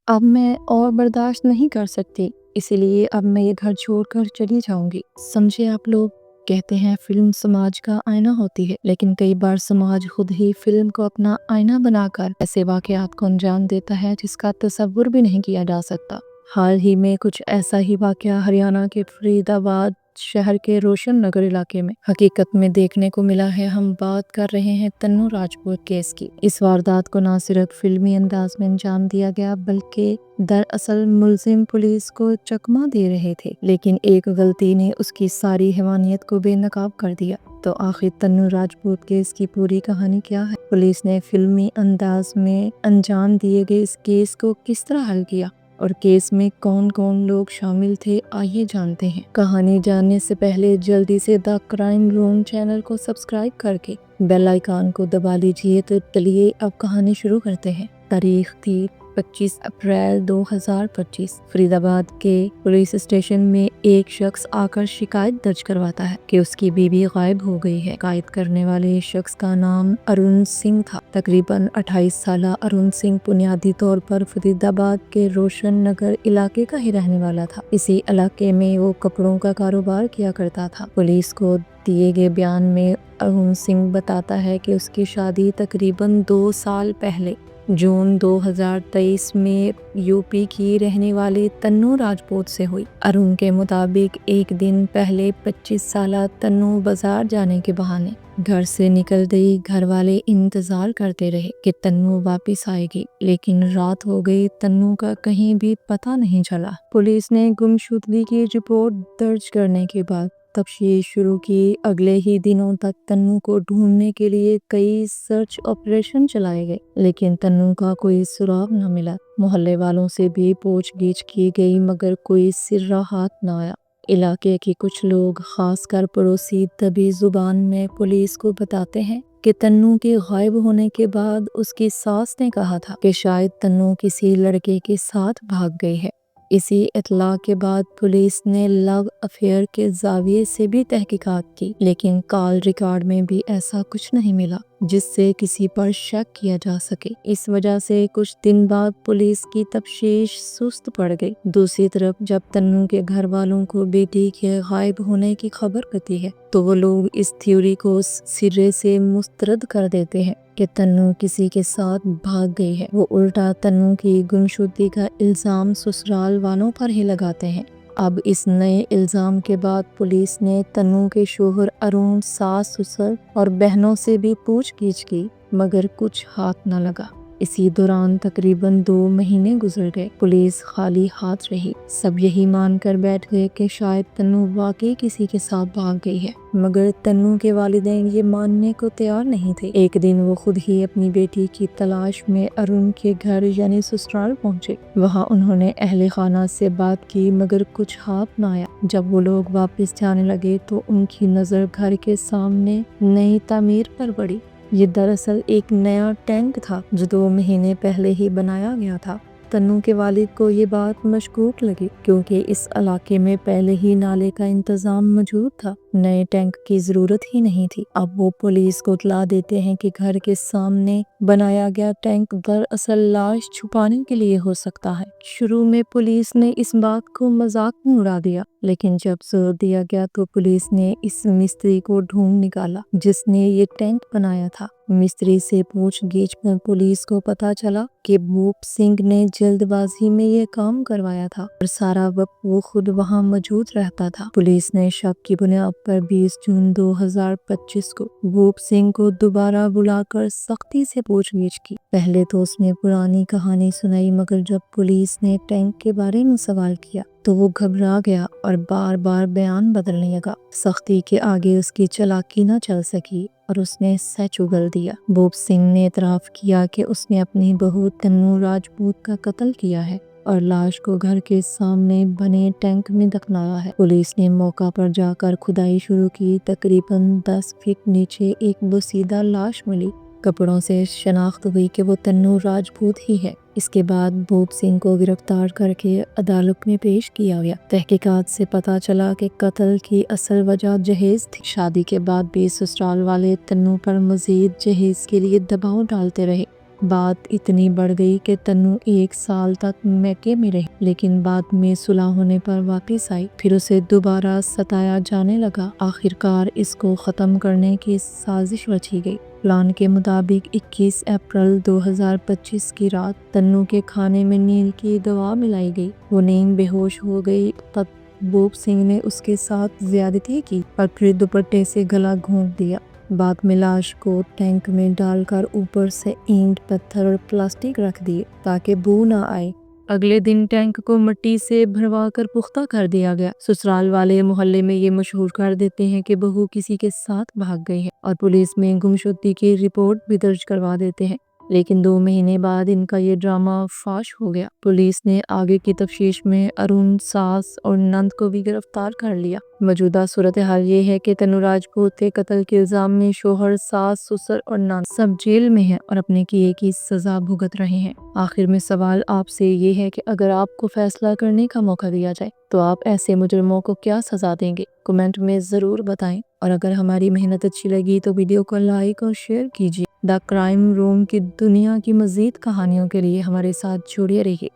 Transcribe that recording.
اب میں اور برداشت نہیں کر سکتی، اسی لیے اب میں یہ گھر چھوڑ کر چلی جاؤں گی۔ سمجھے آپ لوگ کہتے ہیں فلم سماج کا آئینہ ہوتی ہے، لیکن کئی بار سماج خود ہی فلم کو اپنا آئینہ بنا کر ایسے واقعات کو انجام دیتا ہے جس کا تصور بھی نہیں کیا جا سکتا۔ حال ہی میں کچھ ایسا ہی واقعہ ہریانہ کے فرید آباد شہر کے روشن نگر علاقے میں حقیقت میں دیکھنے کو ملا ہے۔ ہم بات کر رہے ہیں تنو راجپوت کیس کی۔ اس واردات کو نہ صرف فلمی انداز میں انجام دیا گیا بلکہ دراصل ملزم پولیس کو چکمہ دے رہے تھے، لیکن ایک غلطی نے اس کی ساری حیوانیت کو بے نقاب کر دیا۔ تو آخر تنو راجپوت کیس کی پوری کہانی کیا ہے؟ پولیس نے فلمی انداز میں انجام دیے گئے اس کیس کو کس طرح حل کیا اور کیس میں کون کون لوگ شامل تھے، آئیے جانتے ہیں۔ کہانی جاننے سے پہلے جلدی سے دا کرائم روم چینل کو سبسکرائب کر کے بیل آئیکن کو دبا لیجئے۔ تو چلیے اب کہانی شروع کرتے ہیں۔ تاریخ تھی 25 اپریل 2025۔ فرید آباد کے پولیس اسٹیشن میں ایک شخص آ کر شکایت درج کرواتا ہے کہ اس کی بیوی غائب ہو گئی ہے۔ شکایت کرنے والے شخص کا نام ارون سنگھ تھا۔ تقریباً 28 سالہ ارون سنگھ بنیادی طور پر فرید آباد کے روشن نگر علاقے کا ہی رہنے والا تھا۔ اسی علاقے میں وہ کپڑوں کا کاروبار کیا کرتا تھا۔ پولیس کو دیے گئے بیان میں ارون سنگھ بتاتا ہے کہ اس کی شادی تقریباً 2 سال پہلے جون 2023 میں یو پی کی رہنے والی تنو راجپوت سے ہوئی۔ ارون کے مطابق ایک دن پہلے 25 سالہ تنو بازار جانے کے بہانے گھر سے نکل گئی۔ گھر والے انتظار کرتے رہے کہ تنو واپس آئے گی، لیکن رات ہو گئی، تنو کا کہیں بھی پتہ نہیں چلا۔ پولیس نے گمشدگی کی رپورٹ درج کرنے کے بعد تفتیش شروع کی۔ اگلے ہی دنوں تک تنو کو ڈھونڈنے کے لیے کئی سرچ آپریشن چلائے گئے، لیکن تنو کا کوئی سراغ نہ ملا۔ محلے والوں سے بھی پوچھ گچھ کی گئی مگر کوئی سرا ہاتھ نہ آیا۔ علاقے کے کچھ لوگ، خاص کر پڑوسی، دبی زبان میں پولیس کو بتاتے ہیں کہ تنو کے غائب ہونے کے بعد اس کی ساس نے کہا تھا کہ شاید تنو کسی لڑکے کے ساتھ بھاگ گئی ہے۔ اسی اطلاع کے بعد پولیس نے لو افیئر کے زاویے سے بھی تحقیقات کی، لیکن کال ریکارڈ میں بھی ایسا کچھ نہیں ملا جس سے کسی پر شک کیا جا سکے۔ اس وجہ سے کچھ دن بعد پولیس کی تفتیش سست پڑ گئی۔ دوسری طرف جب تنو کے گھر والوں کو بیٹی کے غائب ہونے کی خبر پڑتی ہے تو وہ لوگ اس تھیوری کو سرے سے مسترد کر دیتے ہیں کہ تنو کسی کے ساتھ بھاگ گئی ہے۔ وہ الٹا تنو کی گمشدگی کا الزام سسرال والوں پر ہی لگاتے ہیں۔ اب اس نئے الزام کے بعد پولیس نے تنو کے شوہر ارون، ساس، سسر اور بہنوں سے بھی پوچھ گچھ کی مگر کچھ ہاتھ نہ لگا۔ اسی دوران تقریباً 2 مہینے گزر گئے۔ پولیس خالی ہاتھ رہی۔ سب یہی مان کر بیٹھ گئے کہ شاید تنو واقعی کسی کے ساتھ بھاگ گئی ہے، مگر تنو کے والدین یہ ماننے کو تیار نہیں تھے۔ ایک دن وہ خود ہی اپنی بیٹی کی تلاش میں ارون کے گھر یعنی سسرال پہنچے۔ وہاں انہوں نے اہل خانہ سے بات کی مگر کچھ ہاتھ نہ آیا۔ جب وہ لوگ واپس جانے لگے تو ان کی نظر گھر کے سامنے نئی تعمیر پر پڑی۔ یہ دراصل ایک نیا ٹینک تھا جو 2 مہینے پہلے ہی بنایا گیا تھا۔ تنو کے والد کو یہ بات مشکوک لگی کیونکہ اس علاقے میں پہلے ہی نالے کا انتظام موجود تھا، نئے ٹینک کی ضرورت ہی نہیں تھی۔ اب وہ پولیس کو اطلاع دیتے ہیں کہ گھر کے سامنے بنایا گیا ٹینک دراصل لاش چھپانے کے لیے ہو سکتا ہے۔ شروع میں پولیس نے اس بات کو مذاق میں اڑا دیا، لیکن جب زور دیا گیا تو پولیس نے اس مستری کو ڈھونڈ نکالا جس نے یہ ٹینک بنایا تھا۔ مستری سے پوچھ گچھ میں پولیس کو پتا چلا کہ بھوپ سنگھ نے جلد بازی میں یہ کام کروایا تھا اور سارا وقت وہ خود وہاں موجود رہتا تھا۔ پولیس نے شک کی بنیاد پر 20 جون 2025 کو بھوپ سنگھ کو دوبارہ بلا کر سختی سے پوچھ گچھ کی۔ پہلے تو اس نے پرانی کہانی سنائی مگر جب پولیس نے ٹینک کے بارے میں سوال کیا تو وہ گھبرا گیا اور بار بار بیان بدلنے لگا۔ سختی کے آگے اس کی چالاکی نہ چل سکی اور اس نے سچ اگل دیا۔ بھوپ سنگھ نے اعتراف کیا کہ اس نے اپنی بہو تنو راجپوت کا قتل کیا ہے اور لاش کو گھر کے سامنے بنے ٹینک میں دفنایا ہے۔ پولیس نے موقع پر جا کر کھدائی شروع کی۔ تقریباً 10 فٹ نیچے ایک بوسیدہ لاش ملی۔ کپڑوں سے شناخت ہوئی کہ وہ تنو راجپوت ہی ہے۔ اس کے بعد بھوپ سنگھ کو گرفتار کر کے عدالت میں پیش کیا گیا۔ تحقیقات سے پتہ چلا کہ قتل کی اصل وجہ جہیز تھی۔ شادی کے بعد بھی سسرال والے تنو پر مزید جہیز کے لیے دباؤ ڈالتے رہے بات اتنی بڑھ گئی کہ تنو 1 سال تک میکے میں رہی، لیکن بعد میں صلح ہونے پر واپس آئی۔ پھر اسے دوبارہ ستایا جانے لگا۔ آخرکار اس کو ختم کرنے کی سازش رچی گئی۔ پلان کے مطابق 21 اپریل 2025 کی رات تنو کے کھانے میں نیند کی دوا ملائی گئی۔ وہ نیند بے ہوش ہو گئی تب بھوپ سنگھ نے اس کے ساتھ زیادتی کی اور پھر دوپٹے سے گلا گھونٹ دیا۔ بعد میں لاش کو ٹینک میں ڈال کر اوپر سے اینٹ، پتھر اور پلاسٹک رکھ دیے تاکہ بو نہ آئے۔ اگلے دن ٹینک کو مٹی سے بھروا کر پختہ کر دیا گیا۔ سسرال والے محلے میں یہ مشہور کر دیتے ہیں کہ بہو کسی کے ساتھ بھاگ گئی ہے اور پولیس میں گمشدگی کی رپورٹ بھی درج کروا دیتے ہیں۔ لیکن 2 مہینے بعد ان کا یہ ڈرامہ فاش ہو گیا۔ پولیس نے آگے کی تفتیش میں ارون، ساس اور نند کو بھی گرفتار کر لیا۔ موجودہ صورتحال یہ ہے کہ تنو راجپوت کے قتل کے الزام میں شوہر، ساس، سسر اور نند سب جیل میں ہیں اور اپنے کیے کی سزا بھگت رہے ہیں۔ آخر میں سوال آپ سے یہ ہے کہ اگر آپ کو فیصلہ کرنے کا موقع دیا جائے تو آپ ایسے مجرموں کو کیا سزا دیں گے؟ کمنٹ میں ضرور بتائیں، اور اگر ہماری محنت اچھی لگی تو ویڈیو کو لائک اور شیئر کیجیے۔ دا کرائم روم کی دنیا کی مزید کہانیوں کے لیے ہمارے ساتھ جڑے رہیے۔